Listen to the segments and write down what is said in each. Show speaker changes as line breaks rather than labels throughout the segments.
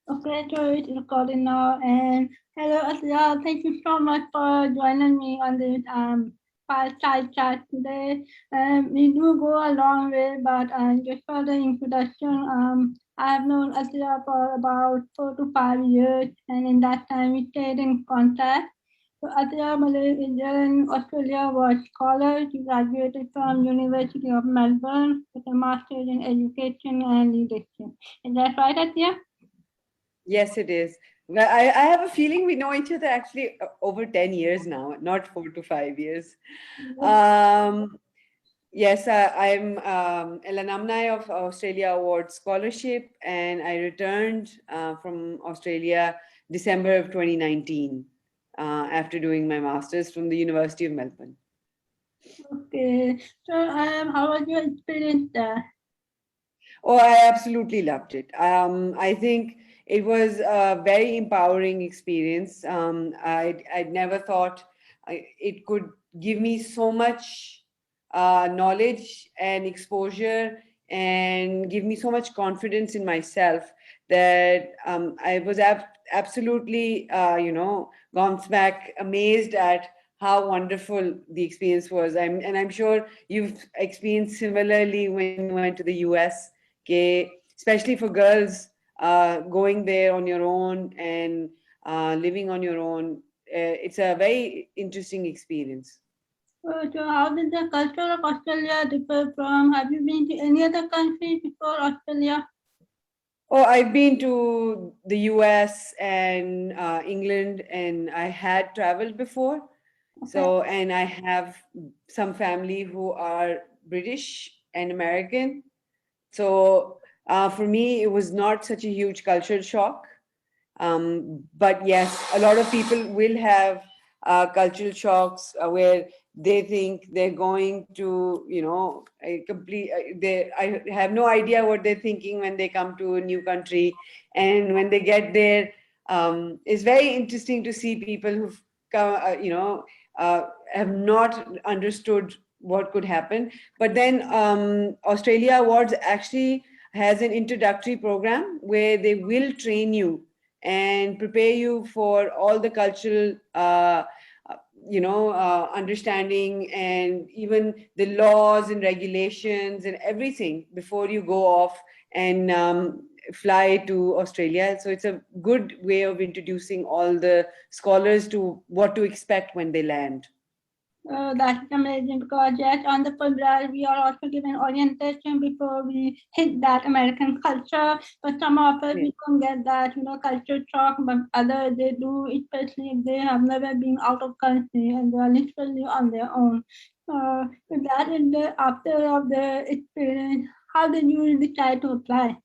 Okay, so it's recording now. And hello, Attiya. Thank you so much for joining me on this fireside chat today. We do go a long way, but just for the introduction, I have known Attiya for about 4 to 5 years, and in that time we stayed in contact. So Attiya Malik is here in Australia, was scholar. She graduated from University of Melbourne with a master's in education and leadership. Is that right, Attiya?
Yes, it is. Well, I have a feeling we know each other actually over 10 years now, not 4 to 5 years. Um, yes, I'm an alumni of Australia Award Scholarship, and I returned from Australia December of 2019 after doing my master's from the University of Melbourne.
Okay. So, how was your experience there?
Oh, I absolutely loved it. I think it was a very empowering experience. I'd never thought it could give me so much knowledge and exposure and give me so much confidence in myself that I was absolutely, gone back amazed at how wonderful the experience was. And I'm sure you've experienced similarly when you went to the US. Okay, especially for girls, going there on your own and living on your own, it's a very interesting experience.
So, how did the culture of Australia differ from? Have you been to any other country before Australia?
Oh, I've been to the US and England, and I had traveled before.
Okay.
So, and I have some family who are British and American. So, for me, it was not such a huge cultural shock. But yes, a lot of people will have cultural shocks where they think they're going to, a complete. I have no idea what they're thinking when they come to a new country, and when they get there, it's very interesting to see people who've come, have not understood what could happen. But then Australia Awards actually has an introductory program where they will train you and prepare you for all the cultural understanding and even the laws and regulations and everything before you go off and fly to Australia. So it's a good way of introducing all the scholars to what to expect when they land.
That's amazing because yes, on the Fulbright we are also given orientation before we hit that American culture. But some of us
Yeah.
we don't get that, culture shock, but others they do, especially if they have never been out of country and they are literally on their own. So that is the after of the experience. How did you decide to apply?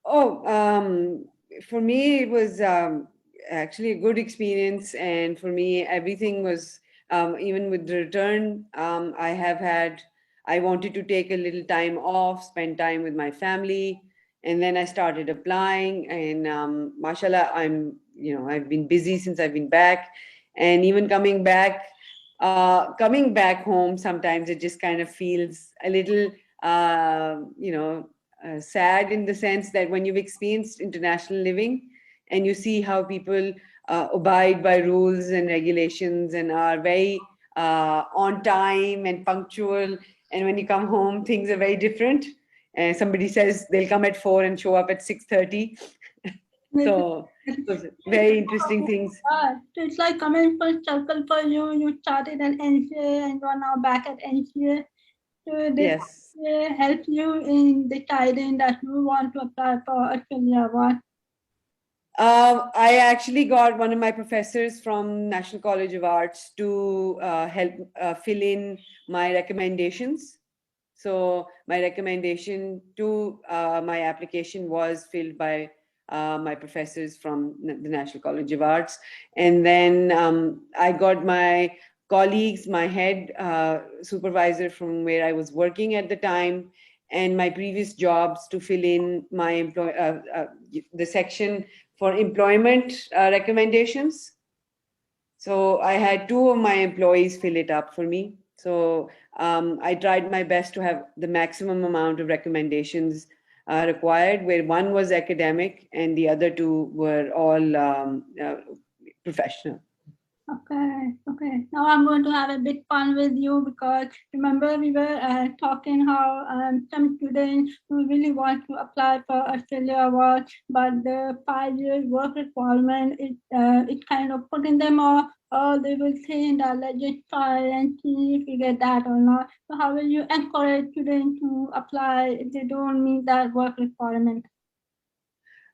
Oh, for me, it was actually a good experience. And for me, everything was, even with the return, I wanted to take a little time off, spend time with my family. And then I started applying. And mashallah, I've been busy since I've been back. And even coming back home, sometimes it just kind of feels a little, sad in the sense that when you've experienced international living and you see how people abide by rules and regulations and are very on time and punctual, and when you come home, things are very different. Somebody says they'll come at 4 and show up at 6:30. So, those are very interesting things.
So it's like coming full circle for you. You started at NCA and you are now back at NCA. So did
Yes.
NCA help you in deciding that you want to apply for Australia Award?
I actually got one of my professors from National College of Arts to help fill in my recommendations. So my recommendation to my application was filled by my professors from the National College of Arts, and then I got my colleagues, my head supervisor from where I was working at the time, and my previous jobs to fill in the section for employment recommendations. So I had two of my employees fill it up for me. So I tried my best to have the maximum amount of recommendations required, where one was academic and the other two were all professional.
Okay, okay. Now I'm going to have a big fun with you because remember we were talking how some students who really want to apply for Australia Award, but the 5 year work requirement is kind of putting them off. Or they will say that let's just try and see if we get that or not. So how will you encourage students to apply if they don't meet that work requirement?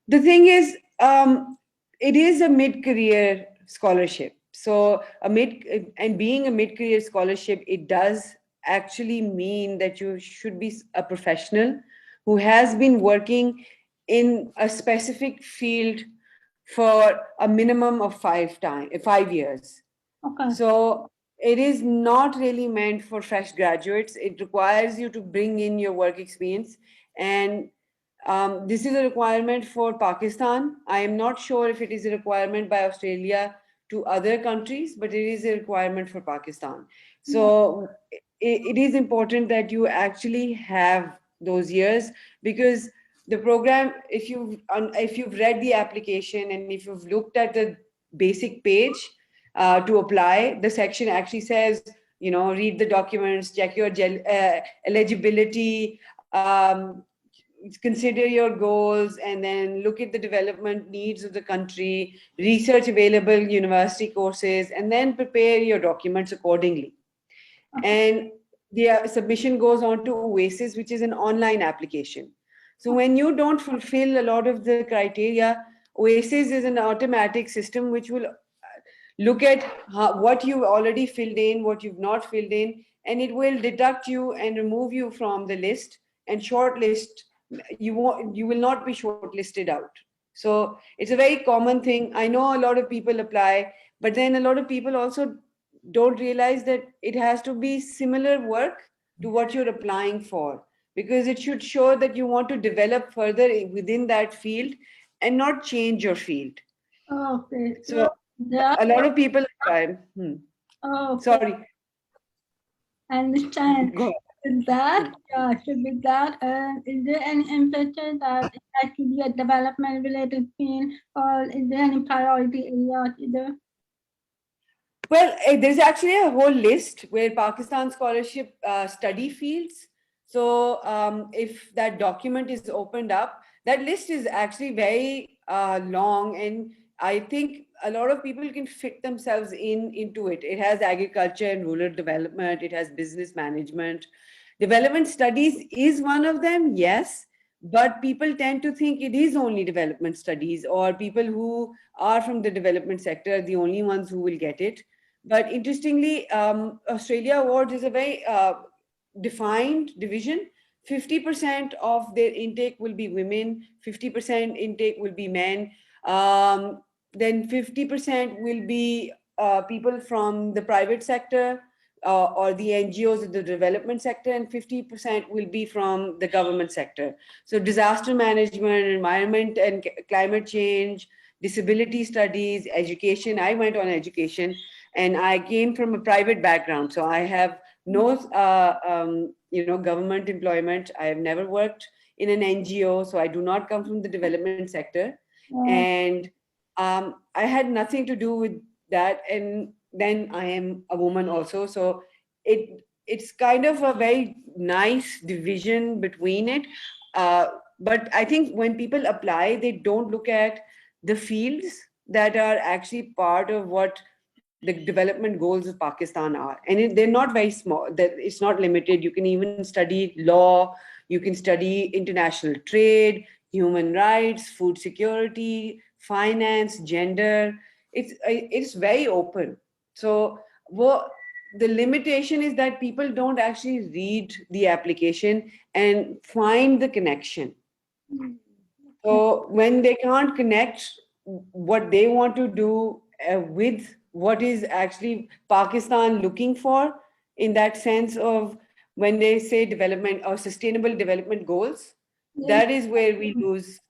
The thing is, it is a mid-career scholarship. So being a mid-career scholarship, it does actually mean that you should be a professional who has been working in a specific field for a minimum of 5 years.
Okay.
So it is not really meant for fresh graduates. It requires you to bring in your work experience, and this is a requirement for Pakistan. I am not sure if it is a requirement by Australia to other countries, but it is a requirement for Pakistan. So it is important that you actually have those years, because the program, if you've read the application and if you've looked at the basic page to apply, the section actually says, read the documents, check your eligibility, consider your goals, and then look at the development needs of the country, research available university courses, and then prepare your documents accordingly. And the submission goes on to Oasis, which is an online application. So when you don't fulfill a lot of the criteria, Oasis is an automatic system which will look at what you've already filled in, what you've not filled in, and it will deduct you and remove you from the list and shortlist. You will not be shortlisted out. So it's a very common thing. I know a lot of people apply, but then a lot of people also don't realize that it has to be similar work to what you're applying for, because it should show that you want to develop further within that field and not change your field.
Okay.
So a lot of people apply.
Oh,
Sorry.
I understand.
Go ahead.
With that, with that, is there any emphasis that it has to be a development related field, or is there any priority area either?
Well, there's actually a whole list where Pakistan scholarship study fields. So if that document is opened up, that list is actually very long, and I think a lot of people can fit themselves into it. It has agriculture and rural development. It has business management. Development studies is one of them, yes, but people tend to think it is only development studies, or people who are from the development sector are the only ones who will get it. But interestingly, Australia Awards is a very defined division. 50% of their intake will be women, 50% intake will be men. Then 50% will be people from the private sector or the NGOs in the development sector, and 50% will be from the government sector. So disaster management, environment and climate change, disability studies, education. I went on education, and I came from a private background. So I have no, government employment. I have never worked in an NGO, so I do not come from the development sector. And I had nothing to do with that. And then I am a woman also. So it's kind of a very nice division between it. But I think when people apply, they don't look at the fields that are actually part of what the development goals of Pakistan are. And they're not very small. It's not limited. You can even study law, you can study international trade, human rights, food security, finance, gender. It's very open. So the limitation is that people don't actually read the application and find the connection. So when they can't connect what they want to do with what is actually Pakistan looking for, in that sense of when they say development or sustainable development goals, that is where we lose.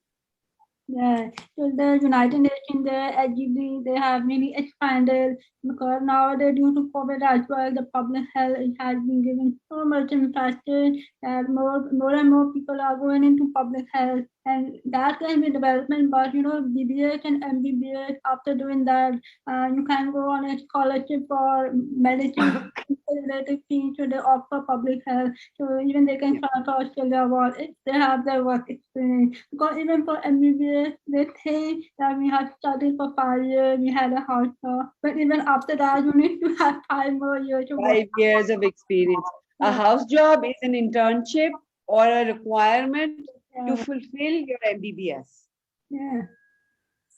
Yeah, so the United Nations, the LGBT, they have really expanded because nowadays due to COVID as well, the public health it has been given so much emphasis that more and more people are going into public health, and that can be development. But BBS and MBBS after doing that, you can go on a scholarship for medicine related things to the offer public health. So even they can
Yeah.
try to Australia what if they have their work experience. Because even for MBBS, they think that we have studied for 5 years, we had a house job. But even after that, you need to have 5 more years to work.
5 years of experience. A
Yeah,
house job is an internship or a requirement to
yeah,
fulfill your MBBS.
yeah.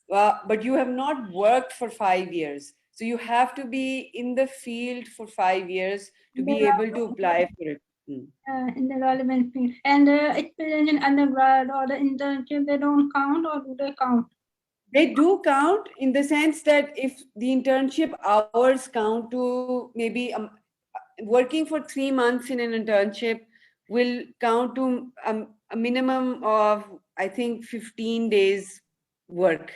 But you have not worked for 5 years. So you have to be in the field for 5 years to
They
be able to
are
apply for it. Hmm.
in the relevant field. And the experience in undergrad or the internship, they don't count or do they count?
They do count in the sense that if the internship hours count to maybe working for 3 months in an internship will count to a minimum of, I think, 15 days work.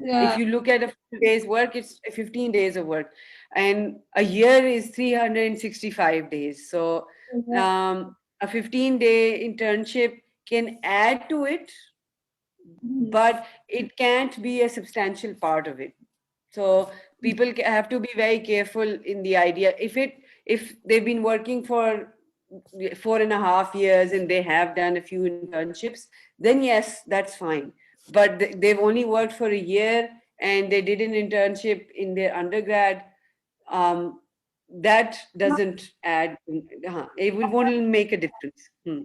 If
Yeah,
you look at a full day's work, it's 15 days of work. And a year is 365 days. So
yeah.
a 15-day internship can add to it, but it can't be a substantial part of it. So people have to be very careful in the idea. If they've been working for 4.5 years and they have done a few internships, then yes, that's fine. But they've only worked for a year and they did an internship in their undergrad. Um, that doesn't add. It won't make a difference. Hmm.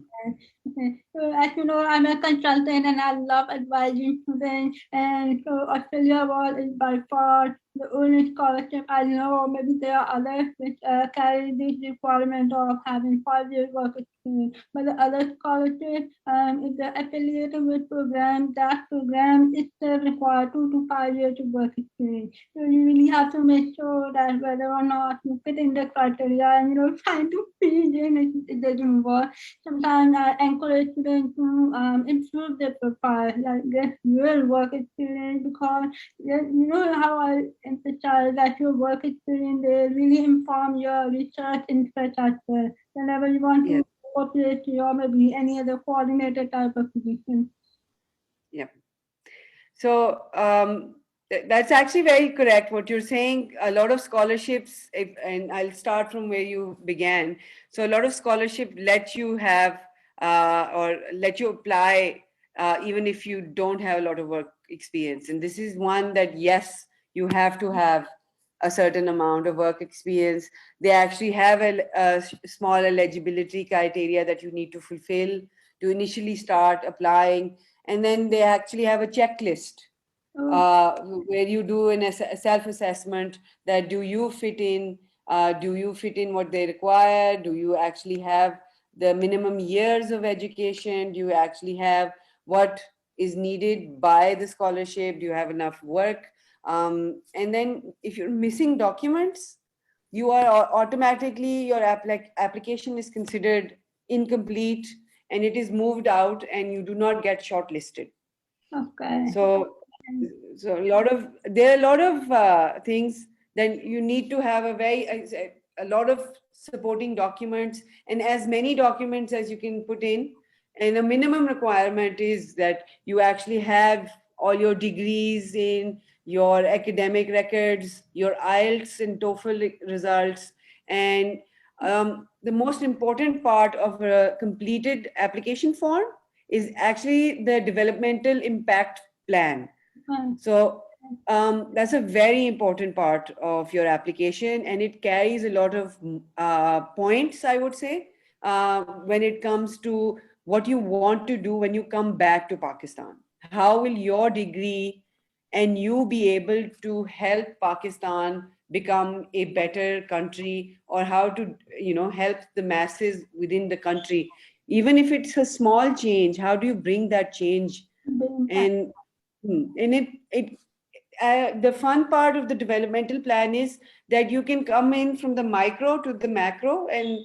Okay. So as you know, I'm a consultant and I love advising students. And so Australia Award is by far the only scholarship I know. Maybe there are others which carry this requirement of having 5 years work experience. But the other scholarship, if they're affiliated with program, that program is still required 2 to 5 years of work experience. So you really have to make sure that whether or not you fit in the criteria and trying to fit in it doesn't work. Sometimes I encourage students to improve their profile, like get real work experience because how I emphasize that your work experience they really inform your research interest as well. Whenever you want
Yeah,
to go PhD or maybe any other coordinator type of position.
yeah. So that's actually very correct. What you're saying, a lot of scholarships, and I'll start from where you began. So a lot of scholarship let you have or let you apply even if you don't have a lot of work experience. And this is one that yes, you have to have a certain amount of work experience. They actually have a small eligibility criteria that you need to fulfill to initially start applying, and then they actually have a checklist
So,
where you do a self-assessment that do you fit in what they require, do you actually have the minimum years of education, do you actually have what is needed by the scholarship, do you have enough work, and then if you're missing documents, you are automatically your application is considered incomplete and it is moved out and you do not get shortlisted.
okay.
So, so there are a lot of things. Then you need to have a lot of supporting documents and as many documents as you can put in. And a minimum requirement is that you actually have all your degrees in your academic records, your IELTS and TOEFL results, and the most important part of a completed application form is actually the developmental impact plan.
Fine.
So that's a very important part of your application, and it carries a lot of points, I would say, when it comes to what you want to do when you come back to Pakistan. How will your degree and you be able to help Pakistan become a better country, or how to help the masses within the country, even if it's a small change, how do you bring that change?
The impact.
And the fun part of the developmental plan is that you can come in from the micro to the macro, and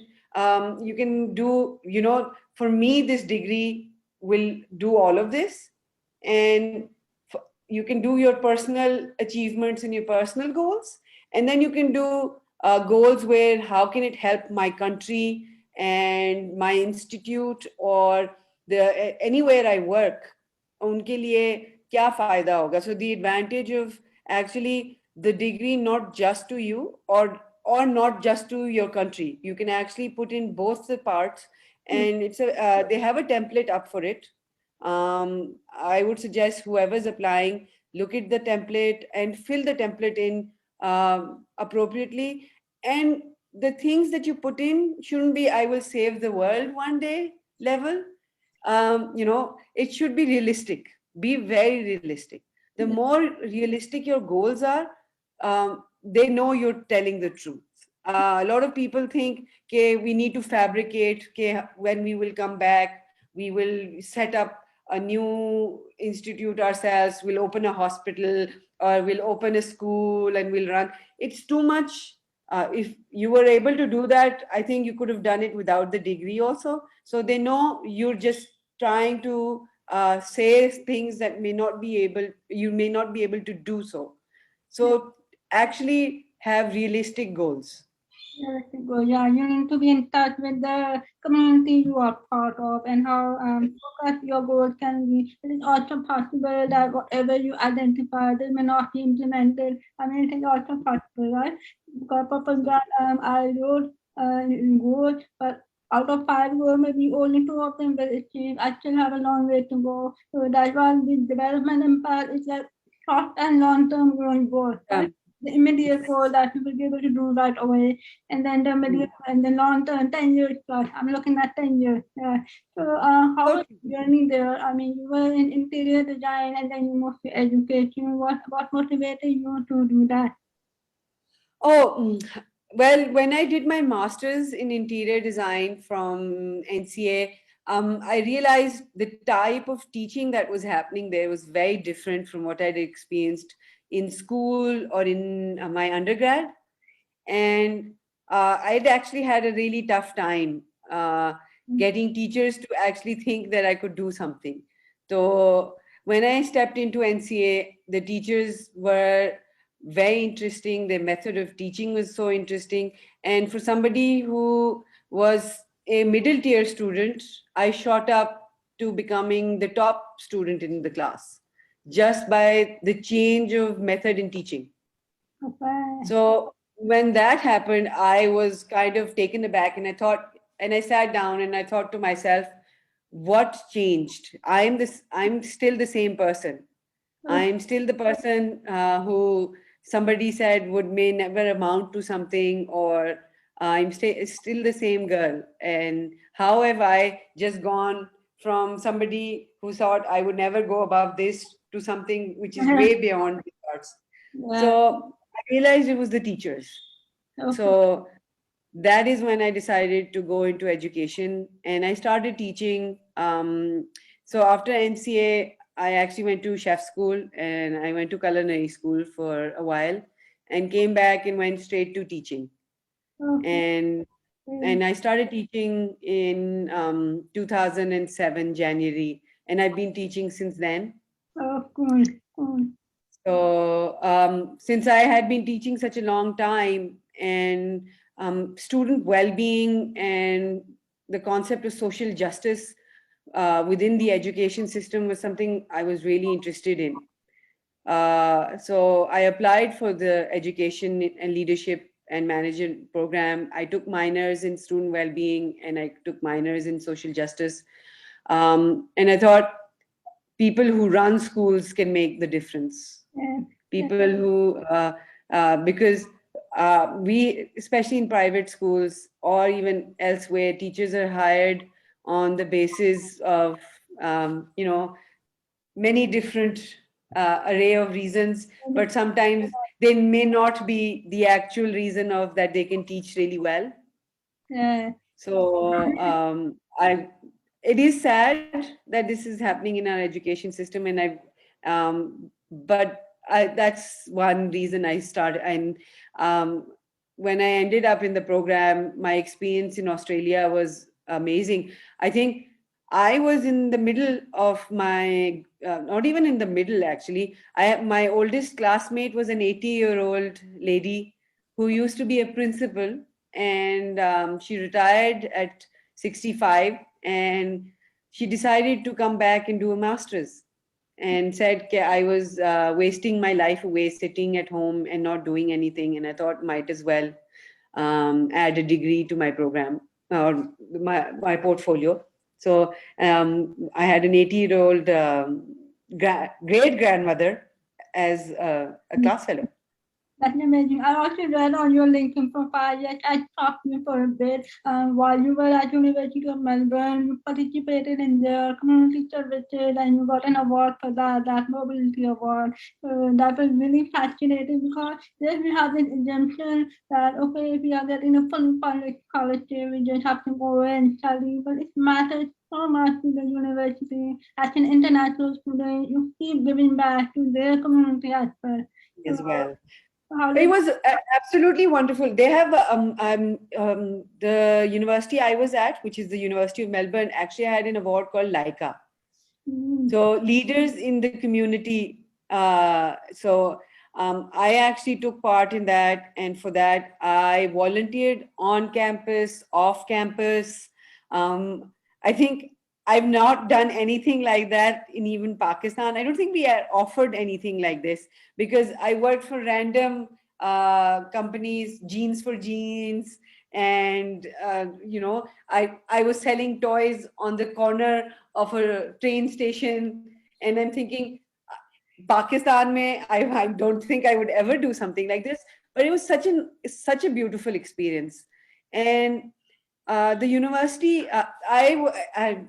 you can do, for me, this degree will do all of this. and you can do your personal achievements and your personal goals, and then you can do goals where how can it help my country and my institute or anywhere I work, उनके लिए क्या फायदा होगा. So the advantage of actually the degree not just to you or not just to your country, you can actually put in both the parts, and it's a they have a template up for it. I would suggest whoever's applying, look at the template and fill the template in appropriately. And the things that you put in shouldn't be, I will save the world one day level. It should be realistic. Be very realistic. The more realistic your goals are, they know you're telling the truth. A lot of people think, okay, we need to fabricate, okay, when we will come back, we will set up a new institute ourselves, we'll open a hospital or we'll open a school and we'll run. It's too much. If you were able to do that, I think you could have done it without the degree also. So they know you're just trying to say things that you may not be able to do so. So actually have realistic goals.
Yeah, you need to be in touch with the community you are part of and how focused your goals can be. It is also possible that whatever you identify, they may not be implemented. I mean, it is also possible, right? Because purpose got I wrote goals, but out of 5 goals, maybe only 2 of them will achieve. I still have a long way to go. So that's why the development impact is like short and long-term growing goals, right? The immediate goal that you will be able to do right away, and then the middle and the long term, 10 years plus. I'm looking at 10 years. Yeah. So, how was your journey there? I mean, you were in interior design and then you moved to education. What motivated you to do that?
Oh, well, when I did my master's in interior design from NCA, I realized the type of teaching that was happening there was very different from what I'd experienced in school or in my undergrad. And I'd actually had a really tough time getting teachers to actually think that I could do something. So when I stepped into NCA, the teachers were very interesting. Their method of teaching was so interesting. And for somebody who was a middle tier student, I shot up to becoming the top student in the class just by the change of method in teaching.
Okay.
So when that happened, I was kind of taken aback, and I sat down and I thought to myself, what changed? I'm still the same person. I'm still the person who somebody said may never amount to something, or I'm still the same girl. And how have I just gone from somebody who thought I would never go above this to something which is way beyond the arts? So I realized it was the teachers. So that is when I decided to go into education and I started teaching. So after NCA, I actually went to chef school and I went to culinary school for a while and came back and went straight to teaching. And I started teaching in 2007 January, and I've been teaching since then.
Cool.
So since I had been teaching such a long time, and student well-being and the concept of social justice within the education system was something I was really interested in. So I applied for the education and leadership and management program. I took minors in student well-being and I took minors in social justice. And I thought people who run schools can make the difference. People who, because we, especially in private schools or even elsewhere, teachers are hired on the basis of, many different array of reasons, but sometimes they may not be the actual reason of that they can teach really well. So it is sad that this is happening in our education system, and that's one reason I started. And when I ended up in the program, my experience in Australia was amazing. I think I was in the middle of my, not even in the middle actually. My oldest classmate was an 80-year-old lady who used to be a principal, and she retired at 65, and she decided to come back and do a master's, and said I was wasting my life away sitting at home and not doing anything, and I thought might as well add a degree to my program or my portfolio. So I had an 80-year-old great grandmother as a class fellow.
That's amazing. I also read on your LinkedIn profile that I talked to you for a bit. While you were at University of Melbourne, you participated in their community services and you got an award for that mobility award. That was really fascinating because there we have this exemption that, okay, if you are getting a full public scholarship, we just have to go and study, but it matters so much to the university. As an international student, you keep giving back to their community as well.
As well.
How
It
did
was absolutely wonderful. They have the university I was at, which is the University of Melbourne, actually had an award called Laika. So leaders in the community. I actually took part in that, and for that I volunteered on campus, off campus. I think I've not done anything like that in even Pakistan. I don't think we are offered anything like this because I worked for random companies, Jeans for Jeans, and I was selling toys on the corner of a train station, and I'm thinking, Pakistan mein, I don't think I would ever do something like this, but it was such a beautiful experience. And the university,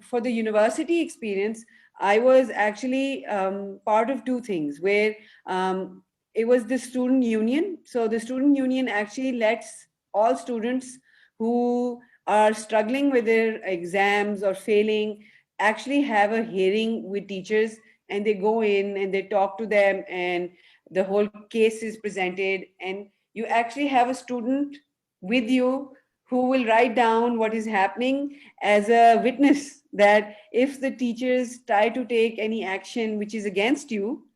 for the university experience, I was actually part of two things where it was the student union. So the student union actually lets all students who are struggling with their exams or failing actually have a hearing with teachers, and they go in and they talk to them, and the whole case is presented, and you actually have a student with you who will write down what is happening as a witness, that if the teachers try to take any action which is against you,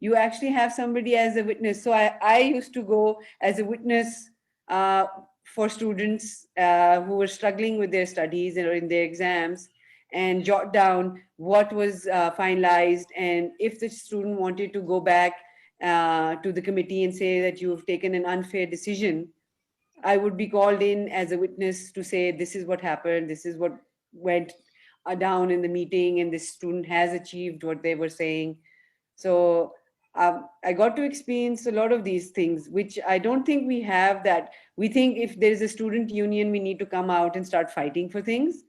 you actually have somebody as a witness. So I used to go as a witness uh, for students who were struggling with their studies or in their exams, and jot down what was finalized. And if the student wanted to go back to the committee and say that you have taken an unfair decision, I would be called in as a witness to say, this is what happened, this is what went down in the meeting, and this student has achieved what they were saying. So I got to experience a lot of these things, which I don't think we have. That we think if there is a student union, we need to come out and start fighting for things.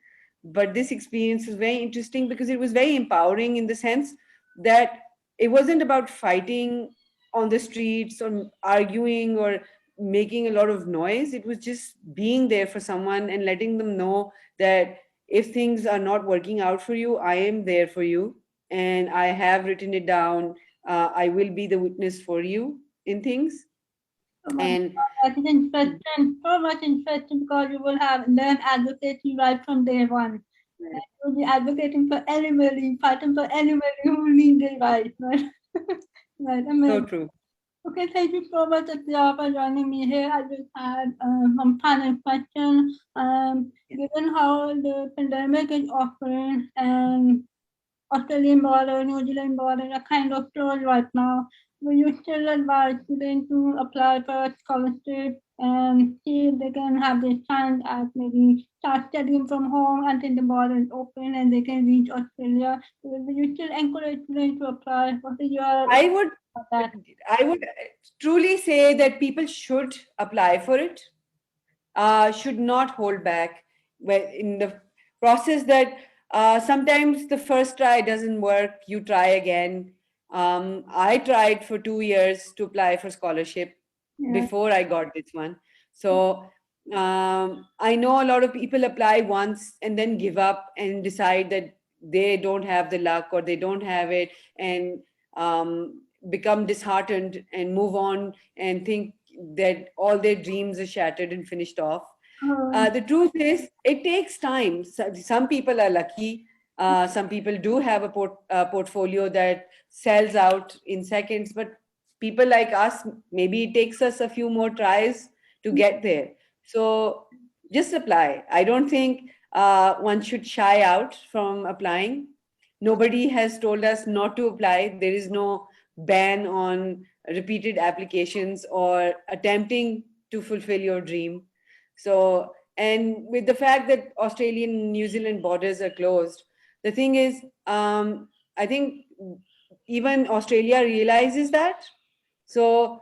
But this experience was very interesting because it was very empowering in the sense that it wasn't about fighting on the streets or arguing or making a lot of noise. It was just being there for someone and letting them know that if things are not working out for you, I am there for you, and I have written it down. I will be the witness for you in things. And
that is interesting, so much interesting because you will have learned advocacy right from day one. You'll be advocating for anybody, fighting for anybody who needs it right, right? Right,
so
amazing.
true.
Okay, thank you so much, Attiya, for joining me here. I just had some final question. Given how the pandemic is offering and Australian border, New Zealand border are kind of closed right now, will you still advise students to apply for a scholarship and see if they can have their chance at maybe start studying from home until the border is open and they can reach Australia? Will you still encourage students to apply? What is your
I would
about that?
I would truly say that people should apply for it, should not hold back. Well, in the process that sometimes the first try doesn't work, you try again. I tried for 2 years to apply for scholarship
Yeah.
before I got this one. So I know a lot of people apply once and then give up and decide that they don't have the luck or they don't have it, and become disheartened and move on and think that all their dreams are shattered and finished off.
Uh,
The truth is, it takes time. Some people are lucky. Some people do have a portfolio that sells out in seconds, but people like us, maybe it takes us a few more tries to get there. So just apply. I don't think one should shy out from applying. Nobody has told us not to apply. There is no ban on repeated applications or attempting to fulfill your dream. So, and with the fact that Australian New Zealand borders are closed, the thing is, I think even Australia realizes that. So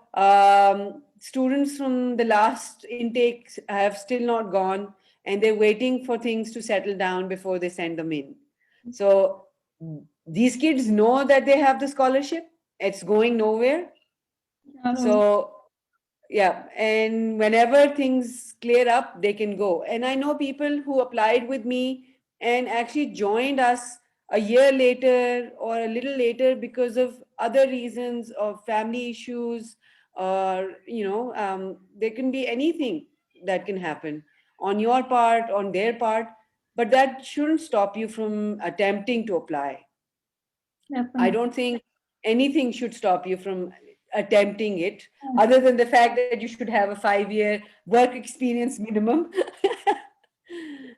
students from the last intakes have still not gone, and they're waiting for things to settle down before they send them in. So these kids know that they have the scholarship. It's going nowhere. So yeah, and whenever things clear up, they can go. And I know people who applied with me and actually joined us a year later or a little later because of other reasons of family issues, or there can be anything that can happen on your part, on their part, but that shouldn't stop you from attempting to apply. I don't think anything should stop you from attempting it, other than the fact that you should have a 5-year work experience minimum.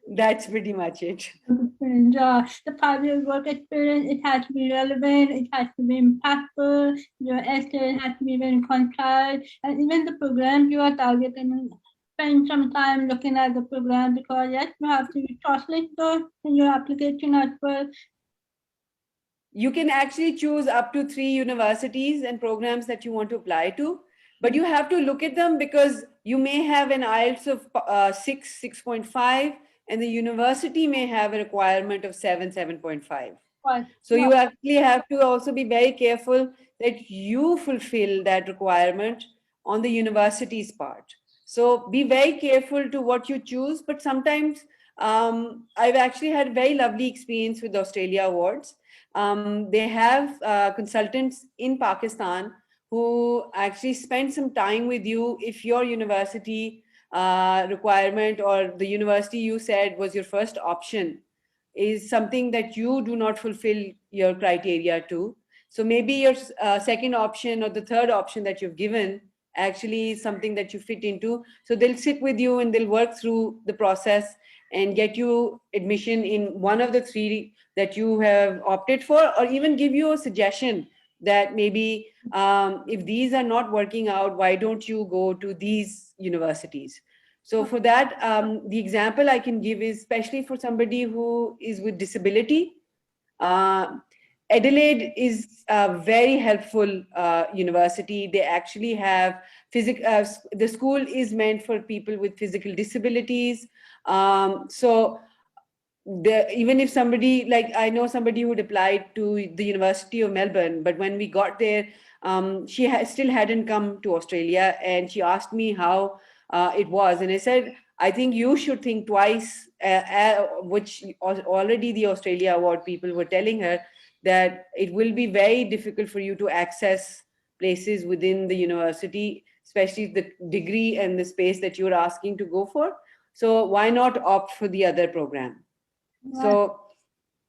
That's pretty much it.
The 5 year work experience, it has to be relevant, it has to be impactful, your essay has to be very concise, and even the program you are targeting, spend some time looking at the program, because yes, you have to be shortlisted in your application as well.
You can actually choose up to 3 universities and programs that you want to apply to, but you have to look at them because you may have an IELTS of 6, 6.5, and the university may have a requirement of 7, 7.5. So you actually have to also be very careful that you fulfill that requirement on the university's part. So be very careful to what you choose, but sometimes I've actually had very lovely experience with Australia Awards. They have consultants in Pakistan who actually spend some time with you if your university requirement or the university you said was your first option is something that you do not fulfill your criteria to. So maybe your second option or the third option that you've given actually is something that you fit into. So they'll sit with you and they'll work through the process and get you admission in one of the 3 that you have opted for, or even give you a suggestion that maybe if these are not working out, why don't you go to these universities? So for that, the example I can give is, especially for somebody who is with disability, Adelaide is a very helpful university. They actually have the school is meant for people with physical disabilities. So even if somebody, like I know somebody who'd applied to the University of Melbourne, but when we got there, she still hadn't come to Australia, and she asked me how it was, and I said, I think you should think twice, which already the Australia Award people were telling her, that it will be very difficult for you to access places within the university, especially the degree and the space that you're asking to go for. So why not opt for the other program? So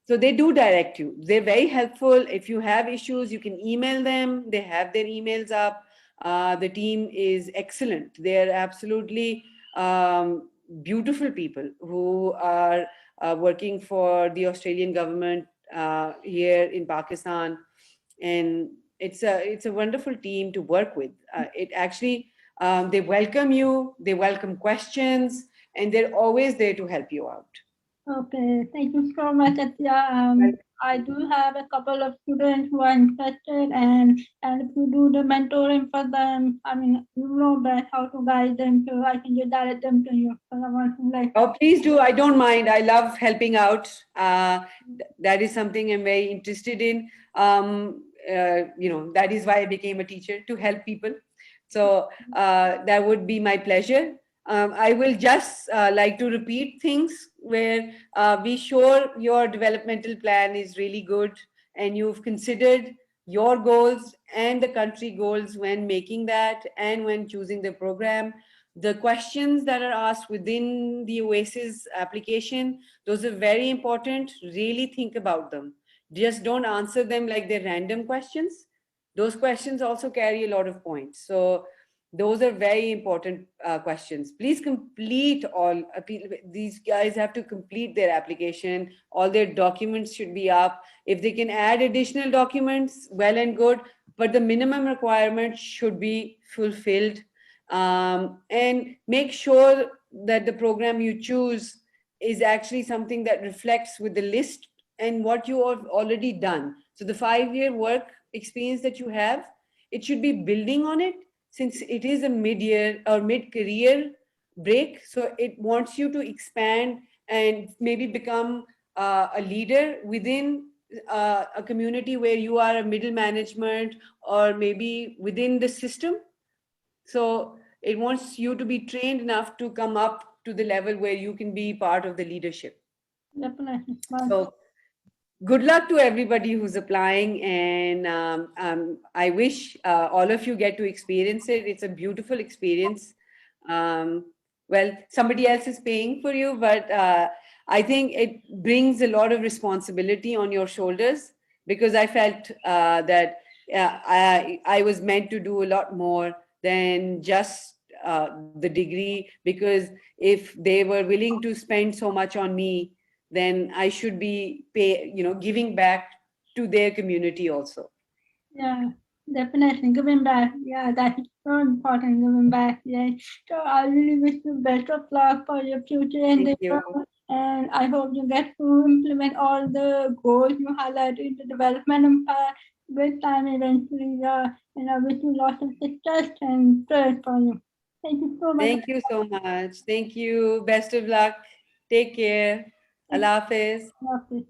they do direct you. They're very helpful. If you have issues, you can email them. They have their emails up. The team is excellent. They're absolutely beautiful people who are working for the Australian government here in Pakistan, and it's a wonderful team to work with. It actually they welcome you, they welcome questions, and they're always there to help you out.
Okay, thank you so much, Attiya. I do have a couple of students who are interested, and if you do the mentoring for them, I mean, you know best how to guide them, so I can just direct them to you. So I want to
Oh, please do. I don't mind. I love helping out. That is something I'm very interested in. That is why I became a teacher, to help people. So that would be my pleasure. I will just like to repeat things where be sure your developmental plan is really good and you've considered your goals and the country goals when making that and when choosing the program. The questions that are asked within the Oasis application, those are very important. Really think about them. Just don't answer them like they're random questions. Those questions also carry a lot of points. So those are very important questions. Please complete all, these guys have to complete their application. All their documents should be up. If they can add additional documents, well and good, but the minimum requirement should be fulfilled. And make sure that the program you choose is actually something that reflects with the list and what you have already done. So the 5-year work experience that you have, it should be building on it, since it is a mid-year or mid-career break. So it wants you to expand and maybe become a leader within a community where you are a middle management, or maybe within the system. So it wants you to be trained enough to come up to the level where you can be part of the leadership.
Definitely.
So good luck to everybody who's applying, and I wish all of you get to experience it. It's a beautiful experience. Well, somebody else is paying for you, but I think it brings a lot of responsibility on your shoulders, because I felt that I was meant to do a lot more than just the degree, because if they were willing to spend so much on me, then I should be giving back to their community also.
Yeah, definitely giving back. Yeah, that is so important, giving back. Yeah. So I really wish you best of luck for your future
Thank
endeavor,
you.
and I hope you get to implement all the goals you highlighted in the development with time eventually. Yeah, and I wish you lots of success and prayers for you. Thank you so much.
Thank you so much. Thank you. Best of luck. Take care.
Thank
Allah Hafiz.
you.